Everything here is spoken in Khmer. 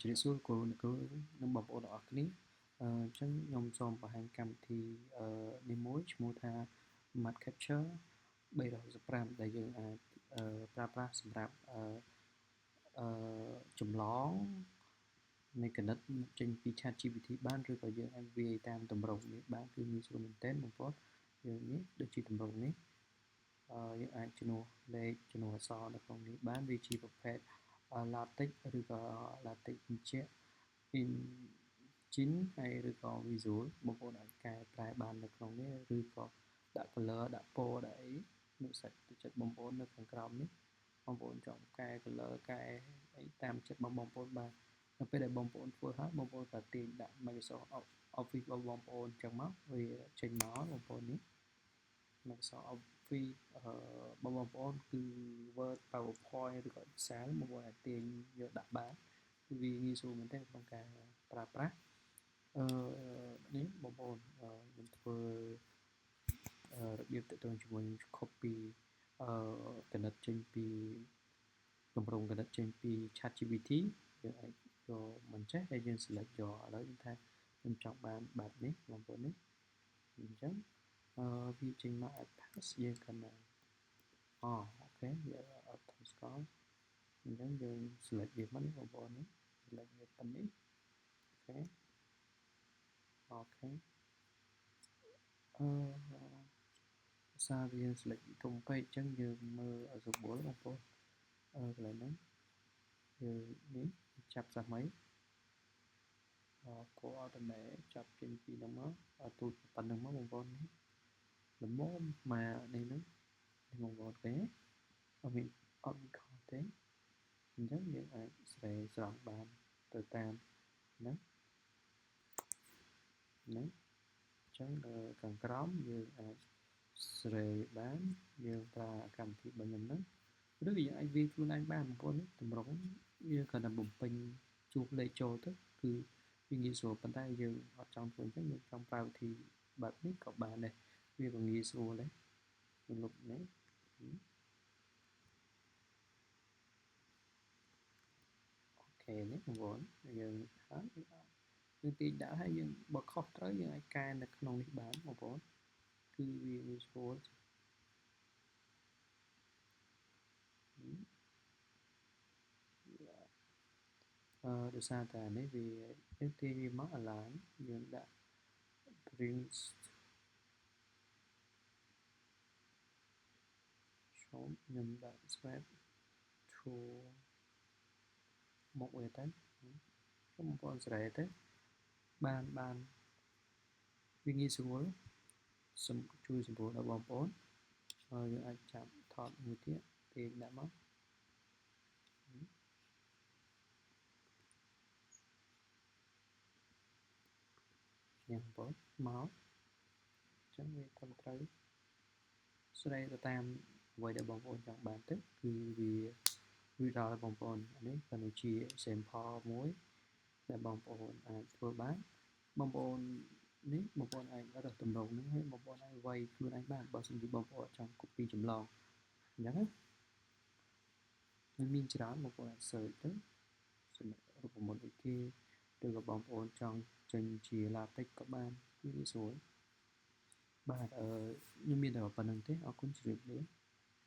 ជ្រាបសួរគ្រូនិងបងប្អូនទាំងអស់គ្នាអញ្ចឹងខ្ញុំសូមបង្ហាញកម្មវិធីនេះមួយឈ្មោះថា Map Capture 365ដែលយើងអាចប្រើប្រាស់សម្រាប់ចម្លងនៃគណិតចេញពី ChatGPT បានឬក៏យើងអាចវាយតាមទម្រង់នេះបានគឺងាយស្រួលមែនទែនបងប្អូនយើងនេះដូចជាទម្រង់នេះយើងអាចជំនួសលេខជំនួសអក្សរនៅក្នុងនេះបានវាជាប្រភេទ LaTeX ឬក៏ LaTeX Engine ហើយឬក៏ Visual បងប្អូនអាចកែប្រែបាននៅក្នុងនេះឬក៏ដាក់ color ដាក់ពណ៌ដាក់អីនៅសាច់ចិត្តបងប្អូននៅខាងក្រោមនេះបងប្អូនចង់កែ color កែអីតាមចិត្តបងប្អូនបាននៅពេលដែលបងប្អូនធ្វើហើយបងប្អូនក៏ទាញដាក់ Microsoft Office របស់បងប្អូនចឹងមកវាចេញមកបងប្អូននេះ Microsoft Office បងប្អូនគឺ Word PowerPoint ឬក៏ Excel បងប្អូនអាចទាញយកដាក់បានគឺវាងាយស្រួលមែនទែនក្នុងការប្រើប្រាស់នេះបងប្អូនខ្ញុំធ្វើរបៀបទាក់ទងជាមួយ copy គណិតចេញពីទម្រង់គណិតចេញពី ChatGPT យើងអាចយកមិនចេះហើយយើង select យកឥឡូវខ្ញុំថាខ្ញុំចង់បានបែបនេះបងប្អូននេះអញ្ចឹងវាចេញមក pass យើងកណ្ដាលអូខេវាអត់ថស្កល់អញ្ចឹងយើង select វាមកនេះបងប្អូននេះ select វាប៉ុណ្នេះអូខេសារវា select ធំពេកអញ្ចឹងយើងមើលឲ្យស្រួលបងប្អូនកន្លែងហ្នឹងយើងនេះចាប់សាមីcoordinate ចាប់ចេញពីហ្នឹងមកទូចប៉ុណ្្នឹងមកបងប្អូននេះល្មមមកនេះហ្នឹងបងប្អូនឃើញអត់មានខុសទេអញ្ចឹងយើងអាចស្រែស្រង់បានទៅតាមហ្នឹងអញ្ចឹងខាងក្រោមយើងអាចស្រែបានយើងប្រើកម្មវិធីរបស់ខ្ញុំហ្នឹងឬយើងអាចវាយខ្លួនឯងបានបងប្អូនតម្រុងវាគ្រាន់តែបំពេញជួសលេខចូលទៅគឺវាងាយស្រួលប៉ុន្តែយើងអត់ចង់ធ្វើអញ្ចឹងយើងចង់ប្រើវិធីបែបនេះក៏បានដែរវាក៏ងាយស្រួលដែរខ្ញុំលុបនេះអូខេនេះបងប្អូនយើងហើយយើងទាញដាក់ហើយយើងបើខុសត្រូវយើងអាចកែនៅក្នុងនេះបានបងប្អូនគឺវាងាយស្រួលដោយសារតែនេះវាយើងទាញវាមក align យើងដាក់ print ខ្ញុំដាក់ swap to មកវាទៅខ្ញុំបងប្អូនស្រែទៅបានវាងាយស្រួលជួយសម្រួលដល់បងប្អូនយើងអាចចាប់ថតមួយទៀតទាញដាក់មកញ៉ាំបងមកអញ្ចឹងវាត្រឹមត្រូវស្រែទៅតាមអ្វីដែលបងប្អូនចង់បានទៅគឺវាដល់បងប្អូននេះក៏ជា sample មួយដែលបងប្អូនអាចធ្វើបានបងប្អូននេះបងប្អូនអាចរកទម្រង់នេះហើយបងប្អូនអាចវាយខ្លួនឯងបានបើសិនជាបងប្អូនចង់ copy ចម្លងអញ្ចឹងមានច្រើនបងប្អូនអាច search ទៅសម្រាប់រូបមន្តអីគេឬក៏បងប្អូនចង់ចេញជា LaTeX ក៏បានគឺវាស្រួលបាទខ្ញុំមានតែប៉ុណ្្នឹងទេអរគុណជម្រាបលា